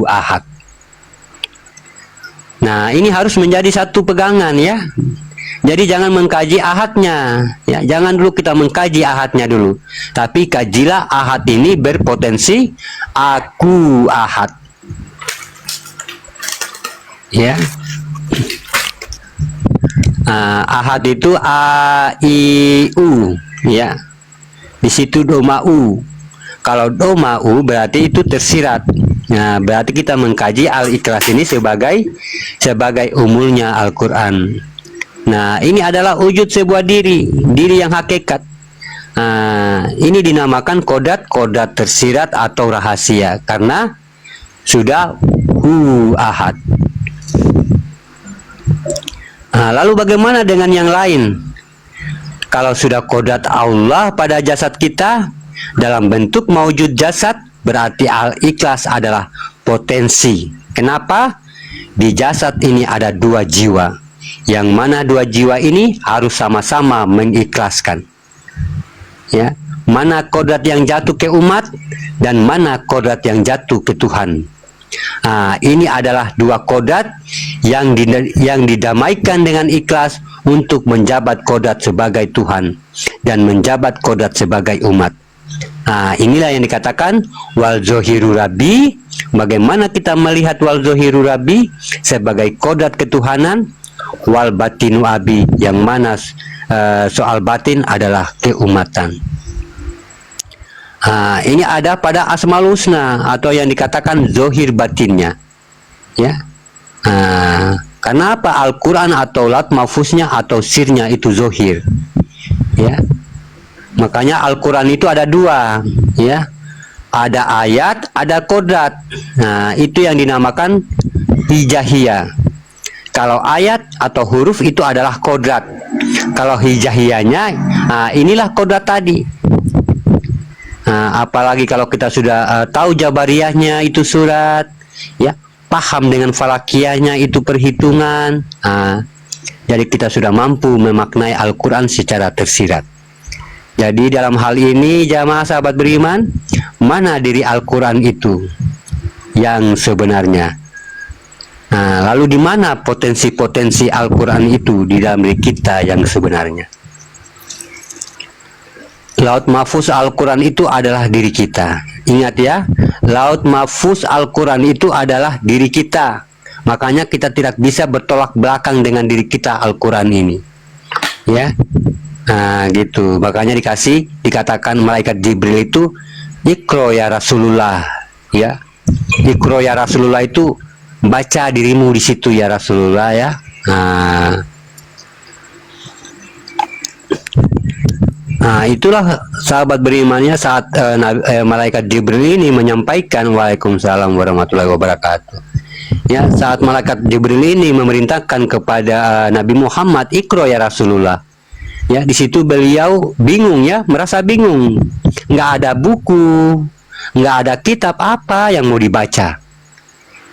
ahad. Nah, ini harus menjadi satu pegangan ya. Jadi jangan mengkaji ahadnya ya, jangan dulu kita mengkaji ahadnya dulu, tapi kajilah ahad ini berpotensi aku ahad ya. Ahad itu a i u ya, di situ doma u. Kalau doma u berarti itu tersirat. Nah, berarti kita mengkaji Al-Ikhlas ini sebagai umulnya Al-Quran. Nah, ini adalah wujud sebuah diri yang hakikat. Ini dinamakan kodat tersirat atau rahasia karena sudah ahad. Lalu bagaimana dengan yang lain? Kalau sudah kodat Allah pada jasad kita dalam bentuk maujud jasad, berarti Al-Ikhlas adalah potensi. Kenapa? Di jasad ini ada dua jiwa, yang mana dua jiwa ini harus sama-sama mengikhlaskan. Ya, mana kodrat yang jatuh ke umat dan mana kodrat yang jatuh ke Tuhan. Ini adalah dua kodrat yang didamaikan dengan ikhlas untuk menjabat kodrat sebagai Tuhan dan menjabat kodrat sebagai umat. Inilah yang dikatakan wal zohiru rabbi. Bagaimana kita melihat wal zohiru rabbi sebagai kodrat ketuhanan, wal batinu abi, yang mana soal batin adalah keumatan. Ini ada pada Asmaul Husna atau yang dikatakan zohir batinnya ya. Kenapa Al-Quran atau lat mahfuznya atau sirnya itu zohir ya. Makanya Al-Quran itu ada dua ya, ada ayat, ada kodrat. Itu yang dinamakan hijahiyah. Kalau ayat atau huruf itu adalah kodrat. Kalau hijahiyahnya, inilah kodrat tadi. Apalagi kalau kita sudah tahu jabariyahnya itu surat, ya, paham dengan falakiyahnya itu perhitungan. Jadi kita sudah mampu memaknai Al-Quran secara tersirat. Jadi dalam hal ini jamaah sahabat beriman, mana diri Al-Quran itu yang sebenarnya? Lalu di mana potensi-potensi Al-Quran itu di dalam diri kita yang sebenarnya? Laut mahfuz Al-Quran itu adalah diri kita. Ingat ya, laut mahfuz Al-Quran itu adalah diri kita. Makanya kita tidak bisa bertolak belakang dengan diri kita Al-Quran ini. Ya. Gitu. Makanya dikatakan malaikat Jibril itu Iqra ya Rasulullah, ya. Iqra ya Rasulullah itu baca dirimu di situ ya Rasulullah ya. Itulah sahabat berimannya saat malaikat Jibril ini menyampaikan Waalaikumsalam warahmatullahi wabarakatuh. Ya, saat malaikat Jibril ini memerintahkan kepada Nabi Muhammad Iqra ya Rasulullah. Ya, di situ beliau bingung ya, merasa bingung. Nggak ada buku, nggak ada kitab apa yang mau dibaca.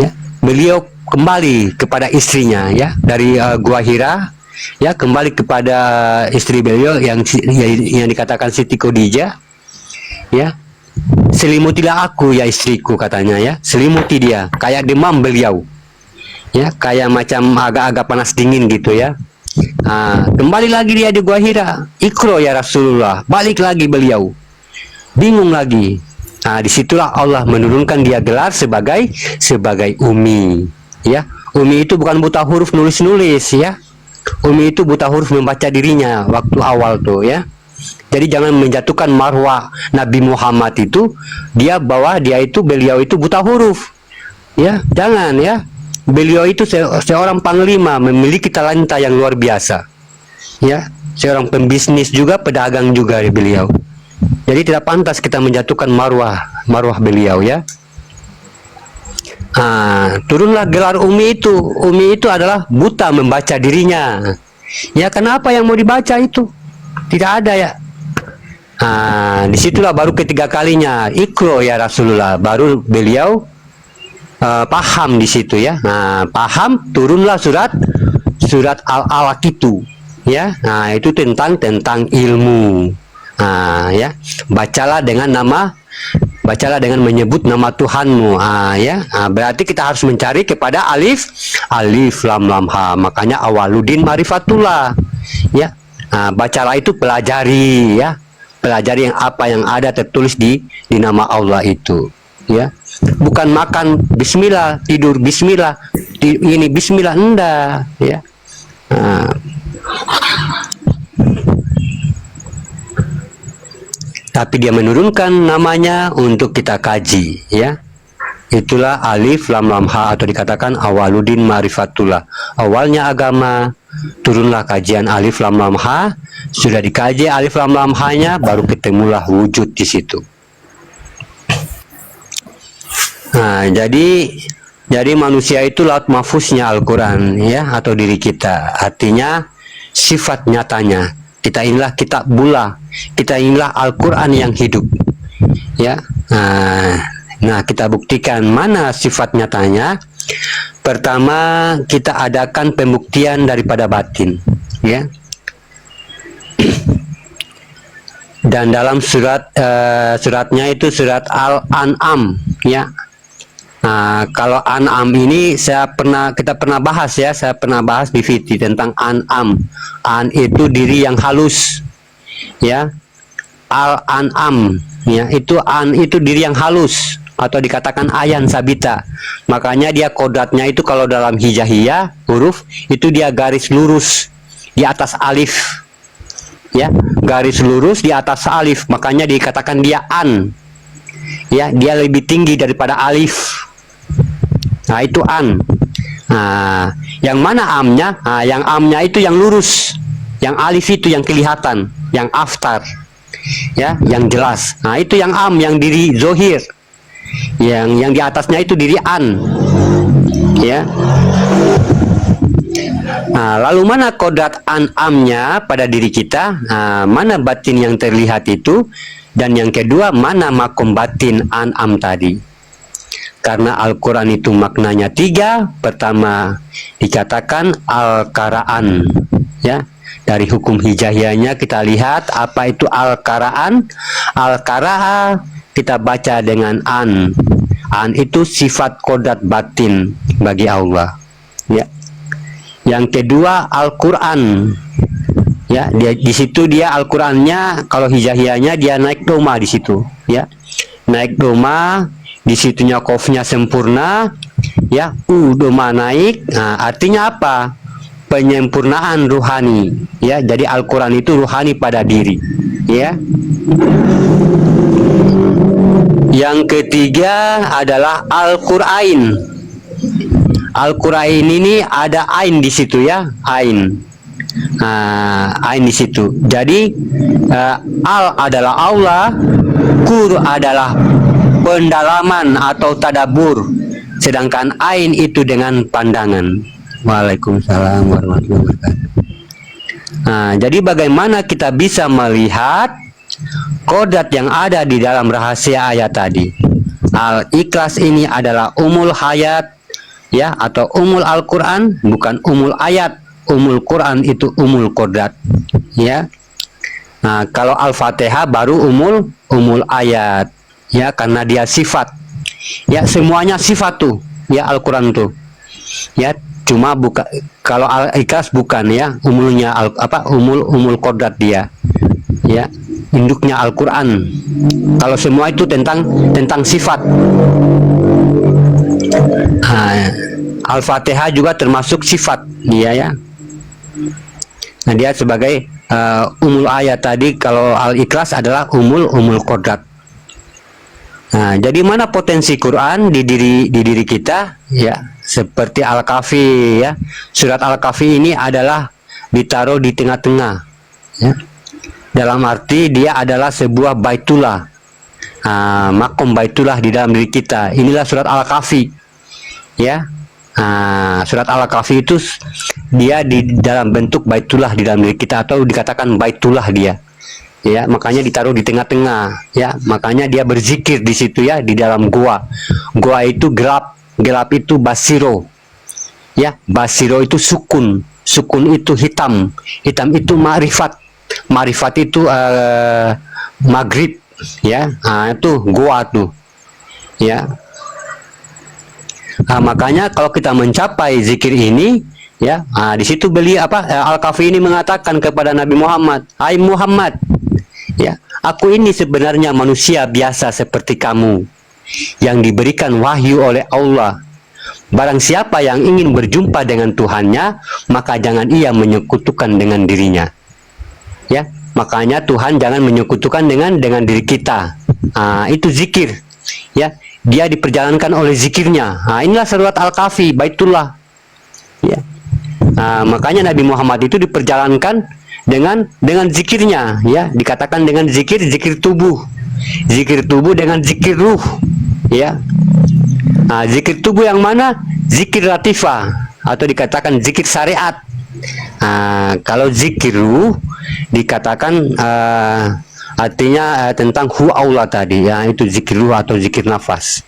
Ya, beliau kembali kepada istrinya ya dari Gua Hira, ya, kembali kepada istri beliau yang dikatakan Siti Khadijah. Ya, selimutilah aku ya istriku, katanya ya, selimuti dia, kayak demam beliau. Ya, kayak macam agak-agak panas dingin gitu ya. Kembali lagi dia di Gua Hira, Iqra ya Rasulullah, balik lagi beliau, bingung lagi. Disitulah Allah menurunkan dia gelar sebagai Umi. Ya, Umi itu bukan buta huruf nulis-nulis ya. Umi itu buta huruf membaca dirinya waktu awal tuh ya. Jadi jangan menjatuhkan marwah Nabi Muhammad itu beliau itu buta huruf. Ya, jangan ya. Beliau itu seorang panglima, memiliki talenta yang luar biasa. Ya, seorang pembisnis juga, pedagang juga beliau. Jadi tidak pantas kita menjatuhkan marwah beliau ya. Turunlah gelar Umi itu. Umi itu adalah buta membaca dirinya. Ya, kenapa yang mau dibaca itu? Tidak ada ya. Disitulah baru ketiga kalinya Iqra ya Rasulullah, baru beliau paham di situ ya. Paham, turunlah surat Al-Alaq itu ya. Itu tentang ilmu. Ya, bacalah dengan nama bacalah dengan menyebut nama Tuhanmu. Ya, berarti kita harus mencari kepada alif lam lam ha. Makanya awaludin marifatullah. Ya, bacalah itu pelajari, ya, pelajari yang apa yang ada tertulis di nama Allah itu. Ya, bukan makan Bismillah, tidur Bismillah, ini Bismillah, enggak. Ya. Tapi dia menurunkan namanya untuk kita kaji, ya. Itulah alif lam lam ha, atau dikatakan awaludin marifatullah. Awalnya agama, turunlah kajian alif lam lam ha. Sudah dikaji alif lam lam ha-nya, baru ketemulah wujud di situ. Nah, jadi manusia itu laut mahfuznya Al-Quran, ya, atau diri kita. Artinya sifat nyatanya. Kita inilah kitabullah, kita inilah Al-Quran yang hidup, ya. Nah, kita buktikan mana sifat nyatanya. Pertama, kita adakan pembuktian daripada batin, ya. Dan dalam suratnya itu surat Al-An'am, ya. Kalau An'am ini kita pernah bahas, ya, saya pernah bahas di VT tentang An'am. An itu diri yang halus, ya. Al-An'am, ya, itu an itu diri yang halus, atau dikatakan ayan sabita. Makanya dia kodratnya itu kalau dalam hijaiyah huruf itu dia garis lurus di atas alif, ya, garis lurus di atas alif. Makanya dikatakan dia an, ya, dia lebih tinggi daripada alif. Nah, itu an. Yang mana amnya? Yang amnya itu yang lurus, yang alif itu yang kelihatan, yang aftar, ya, yang jelas. Nah, itu yang am, yang diri zohir. Yang di atasnya itu diri an, ya. Lalu mana kodrat an-amnya pada diri kita? Mana batin yang terlihat itu? Dan yang kedua, mana makom batin an-am tadi? Karena Al-Quran itu maknanya 3. Pertama dikatakan al-qara'an, ya. Dari hukum hijaiyahnya kita lihat apa itu al-qara'an. Al-qara'a kita baca dengan an. An itu sifat kodrat batin bagi Allah, ya. Yang kedua Al-Quran, ya, di situ dia Al-Qurannya kalau hijaiyahnya dia naik doma di situ, ya, naik doma. Di situnya kofnya sempurna, ya, doma naik. Artinya apa? Penyempurnaan ruhani, ya. Jadi Al-Quran itu ruhani pada diri, ya. Yang ketiga adalah Al-Qur'ain. Al-Qur'ain ini ada ain di situ, ya, ain. Ain di situ. Jadi al adalah Allah, qur adalah pendalaman atau tadabur, sedangkan ain itu dengan pandangan. Waalaikumsalam warahmatullahi wabarakatuh. Jadi bagaimana kita bisa melihat kodrat yang ada di dalam rahasia ayat tadi? Al-Ikhlas ini adalah umul hayat, ya, atau umul Al-Quran, bukan umul ayat. Umul Quran itu umul kodrat, ya. Kalau Al-Fatihah baru umul ayat, ya, karena dia sifat, ya, semuanya sifat tuh, ya, Al-Quran tuh, ya. Cuma kalau Al-Ikhlas bukan, ya, umulnya umul kodrat dia, ya, induknya Al-Quran. Kalau semua itu tentang sifat. Al-Fatihah juga termasuk sifat dia, ya. Nah, dia sebagai umul ayat tadi. Kalau Al-Ikhlas adalah umul kodrat. Jadi mana potensi Quran di diri kita, ya, seperti Al-Kahfi, ya. Surat Al-Kahfi ini adalah ditaruh di tengah-tengah, ya. Dalam arti dia adalah sebuah baitullah, makom baitullah di dalam diri kita. Inilah surat Al-Kahfi, ya. Surat Al-Kahfi itu dia di dalam bentuk baitullah di dalam diri kita, atau dikatakan baitullah dia, ya. Makanya ditaruh di tengah-tengah, ya. Makanya dia berzikir di situ, ya, di dalam gua. Gua itu gelap itu basiro, ya. Basiro itu sukun itu hitam itu ma'rifat itu maghrib, ya. Itu goa tuh, ya. Makanya kalau kita mencapai zikir ini, ya, di situ beliau Al-Kahfi ini mengatakan kepada Nabi Muhammad, "Hai Muhammad, ya, aku ini sebenarnya manusia biasa seperti kamu yang diberikan wahyu oleh Allah. Barang siapa yang ingin berjumpa dengan Tuhannya, maka jangan ia menyekutukan dengan dirinya." Ya, makanya Tuhan jangan menyekutukan dengan diri kita. Itu zikir, ya. Dia diperjalankan oleh zikirnya. Inilah surat Al-Kahfi, Baitullah. Ya. Makanya Nabi Muhammad itu diperjalankan dengan zikirnya, ya. Dikatakan dengan zikir tubuh, dengan zikir ruh, ya. Zikir tubuh yang mana? Zikir latifah atau dikatakan zikir syariat. Kalau zikir ruh dikatakan artinya tentang hu Allah tadi, ya, itu zikir ruh atau zikir nafas.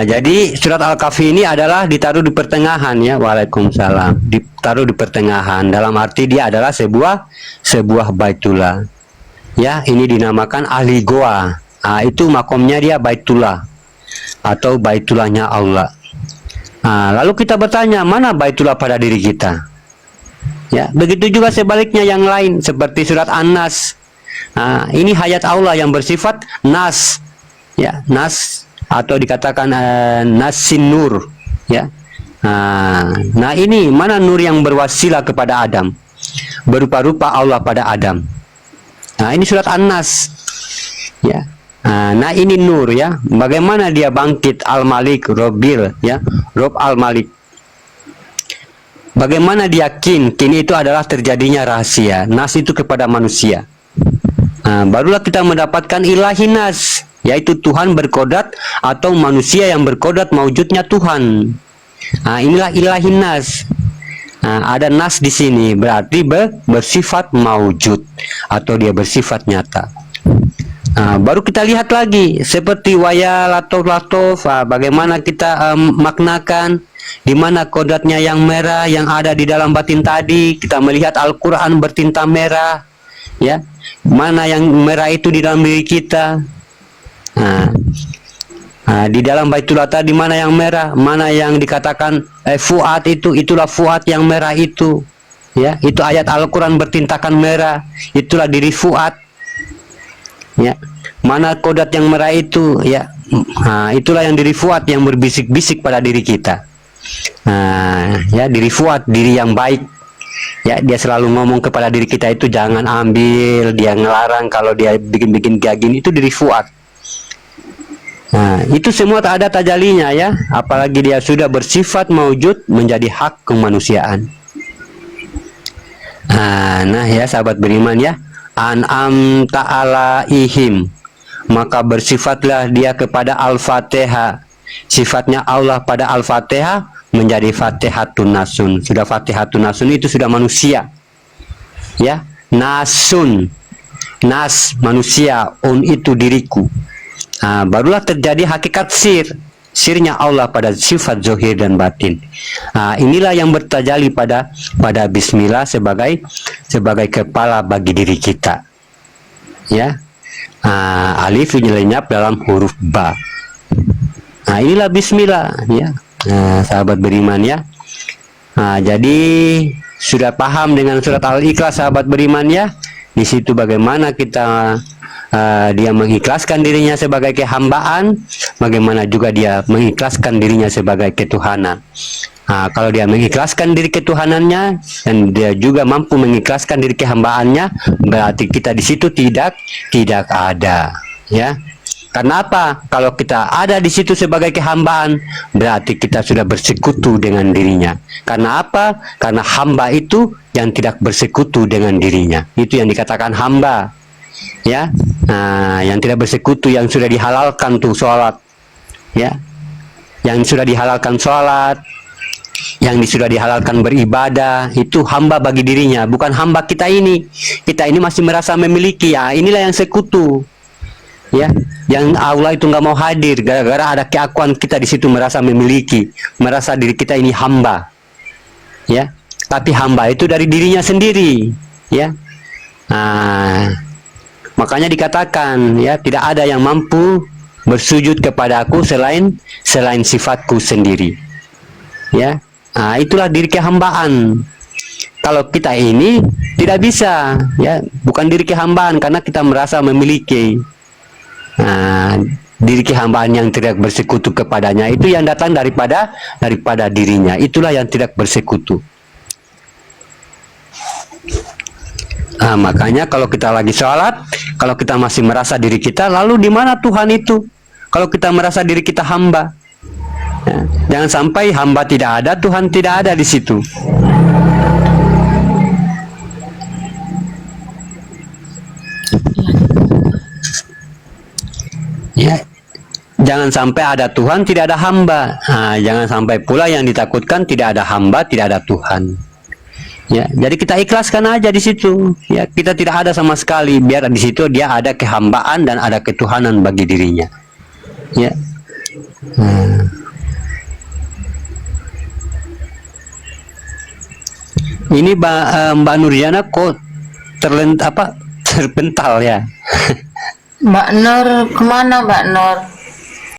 Jadi surat Al-Kahfi ini adalah ditaruh di pertengahan, ya. Waalaikumsalam. Ditaruh di pertengahan, dalam arti dia adalah sebuah baitullah. Ya, ini dinamakan ahli goa. Itu makomnya dia baitullah atau baitullahnya Allah. Lalu kita bertanya, mana baitullah pada diri kita? Ya, begitu juga sebaliknya yang lain seperti surat An-Nas. Ini hayat Allah yang bersifat nas, ya, nas atau dikatakan nasin nur, ya. Nah, ini mana nur yang berwasilah kepada Adam, berupa-rupa Allah pada Adam. Ini surat An-Nas, ya. Nah, ini nur, ya. Bagaimana dia bangkit Al-Malik, Robbil, ya, Rob Al-Malik. Bagaimana dia kin itu adalah terjadinya rahasia. Nas itu kepada manusia. Barulah kita mendapatkan ilahi nas, yaitu Tuhan berkodrat atau manusia yang berkodrat mewujudnya Tuhan. Inilah ilahi nas. Ada nas di sini, berarti bersifat mewujud atau dia bersifat nyata. Baru kita lihat lagi seperti waya latof, bagaimana kita maknakan di mana kodratnya yang merah yang ada di dalam batin tadi. Kita melihat Al-Quran bertinta merah, ya. Mana yang merah itu di dalam diri kita. Di dalam Baitullah tadi mana yang merah, mana yang dikatakan fuad itulah fuad yang merah itu, ya. Itu ayat Al-Quran bertintakan merah, itulah diri fuad, ya. Mana kodrat yang merah itu, ya. Itulah yang diri fuad yang berbisik-bisik pada diri kita. Ya, diri fuad, diri yang baik, ya. Dia selalu ngomong kepada diri kita itu jangan ambil, dia ngelarang kalau dia bikin kayak gini, itu diri fuad. Itu semua tak ada tajalinya, ya. Apalagi dia sudah bersifat mewujud menjadi hak kemanusiaan. Nah, ya sahabat beriman, ya. An'am ta'ala ihim, maka bersifatlah dia kepada Al-Fatihah. Sifatnya Allah pada Al-Fatihah menjadi Fatihatun Nasun. Sudah Fatihatun Nasun itu sudah manusia, ya. Nasun, nas manusia, itu diriku. Barulah terjadi hakikat sirnya Allah pada sifat zohir dan batin. Inilah yang bertajali pada Bismillah sebagai kepala bagi diri kita, ya. Alif lenyap dalam huruf ba. Inilah Bismillah, ya. Sahabat beriman, ya. Jadi sudah paham dengan surat Al-Ikhlas, sahabat beriman, ya. Di situ bagaimana kita dia mengikhlaskan dirinya sebagai kehambaan, bagaimana juga dia mengikhlaskan dirinya sebagai ketuhanan. Kalau dia mengikhlaskan diri ketuhanannya dan dia juga mampu mengikhlaskan diri kehambaannya, berarti kita di situ tidak ada, ya. Karena apa? Kalau kita ada di situ sebagai kehambaan, berarti kita sudah bersekutu dengan dirinya. Karena apa? Karena hamba itu yang tidak bersekutu dengan dirinya. Itu yang dikatakan hamba, ya. Yang tidak bersekutu, yang sudah dihalalkan tuh sholat, ya. Yang sudah dihalalkan sholat, yang sudah dihalalkan beribadah, itu hamba bagi dirinya, bukan hamba kita ini. Kita ini masih merasa memiliki. Inilah yang sekutu, ya. Yang Allah itu nggak mau hadir gara-gara ada keakuan kita di situ, merasa memiliki, merasa diri kita ini hamba, ya. Tapi hamba itu dari dirinya sendiri, ya. Makanya dikatakan ya, tidak ada yang mampu bersujud kepadaku selain sifatku sendiri. Ya, itulah diri kehambaan. Kalau kita ini tidak bisa, ya, bukan diri kehambaan karena kita merasa memiliki. Diri kehambaan yang tidak bersekutu kepadanya itu yang datang daripada dirinya. Itulah yang tidak bersekutu. Makanya kalau kita lagi sholat, kalau kita masih merasa diri kita, lalu di mana Tuhan itu? Kalau kita merasa diri kita hamba, ya, jangan sampai hamba tidak ada, Tuhan tidak ada di situ. Ya, jangan sampai ada Tuhan tidak ada hamba. Jangan sampai pula yang ditakutkan tidak ada hamba, tidak ada Tuhan. Ya, jadi kita ikhlaskan aja di situ. Ya, kita tidak ada sama sekali. Biar di situ dia ada kehambaan dan ada ketuhanan bagi dirinya. Ya. Ini Mbak Nuriana kok terpental ya? Mbak Nur kemana Mbak Nur?